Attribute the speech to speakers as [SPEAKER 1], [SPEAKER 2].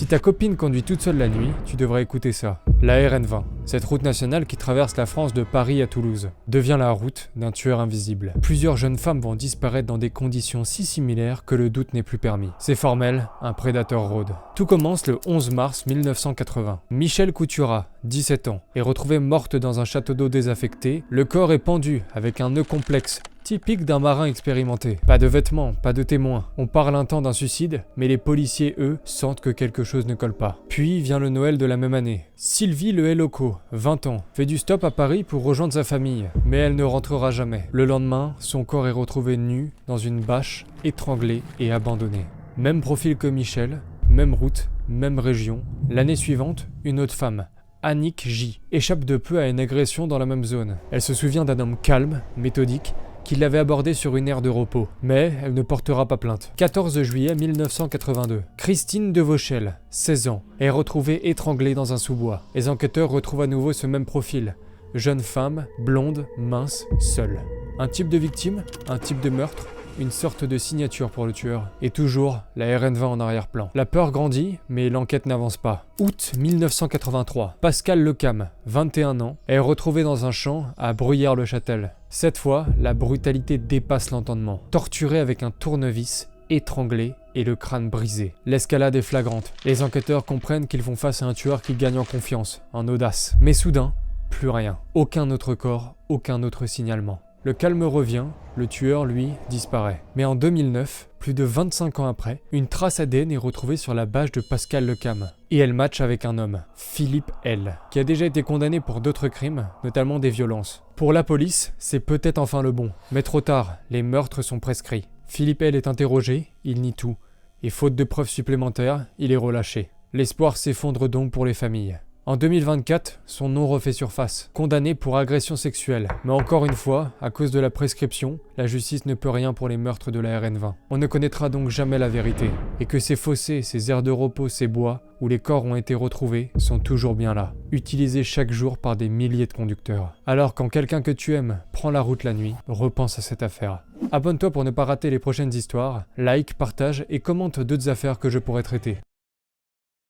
[SPEAKER 1] Si ta copine conduit toute seule la nuit, tu devrais écouter ça. La RN20, cette route nationale qui traverse la France de Paris à Toulouse, devient la route d'un tueur invisible. Plusieurs jeunes femmes vont disparaître dans des conditions si similaires que le doute n'est plus permis. C'est formel, un prédateur rôde. Tout commence le 11 mars 1980. Michelle Coutura, 17 ans, est retrouvée morte dans un château d'eau désaffecté. Le corps est pendu avec un nœud complexe, typique d'un marin expérimenté. Pas de vêtements, pas de témoins. On parle un temps d'un suicide, mais les policiers, eux, sentent que quelque chose ne colle pas. Puis vient le Noël de la même année. Sylvie Le Loco, 20 ans, fait du stop à Paris pour rejoindre sa famille, mais elle ne rentrera jamais. Le lendemain, son corps est retrouvé nu dans une bâche, étranglé et abandonné. Même profil que Michel, même route, même région. L'année suivante, une autre femme, Annick J, échappe de peu à une agression dans la même zone. Elle se souvient d'un homme calme, méthodique, qui l'avait abordée sur une aire de repos. Mais elle ne portera pas plainte. 14 juillet 1982. Christine Devauchel, 16 ans, est retrouvée étranglée dans un sous-bois. Les enquêteurs retrouvent à nouveau ce même profil. Jeune femme, blonde, mince, seule. Un type de victime, un type de meurtre, une sorte de signature pour le tueur. Et toujours la RN20 en arrière-plan. La peur grandit, mais l'enquête n'avance pas. Août 1983. Pascal Lecam, 21 ans, est retrouvé dans un champ à Bruyères-le-Châtel. Cette fois, la brutalité dépasse l'entendement. Torturé avec un tournevis, étranglé et le crâne brisé. L'escalade est flagrante. Les enquêteurs comprennent qu'ils font face à un tueur qui gagne en confiance, en audace. Mais soudain, plus rien. Aucun autre corps, aucun autre signalement. Le calme revient, le tueur, lui, disparaît. Mais en 2009, plus de 25 ans après, une trace ADN est retrouvée sur la bâche de Pascal Lecam. Et elle matche avec un homme, Philippe L, qui a déjà été condamné pour d'autres crimes, notamment des violences. Pour la police, c'est peut-être enfin le bon. Mais trop tard, les meurtres sont prescrits. Philippe L est interrogé, il nie tout. Et faute de preuves supplémentaires, il est relâché. L'espoir s'effondre donc pour les familles. En 2024, son nom refait surface, condamné pour agression sexuelle. Mais encore une fois, à cause de la prescription, la justice ne peut rien pour les meurtres de la RN20. On ne connaîtra donc jamais la vérité. Et que ces fossés, ces aires de repos, ces bois, où les corps ont été retrouvés, sont toujours bien là, utilisés chaque jour par des milliers de conducteurs. Alors quand quelqu'un que tu aimes prend la route la nuit, repense à cette affaire. Abonne-toi pour ne pas rater les prochaines histoires, like, partage et commente d'autres affaires que je pourrais traiter.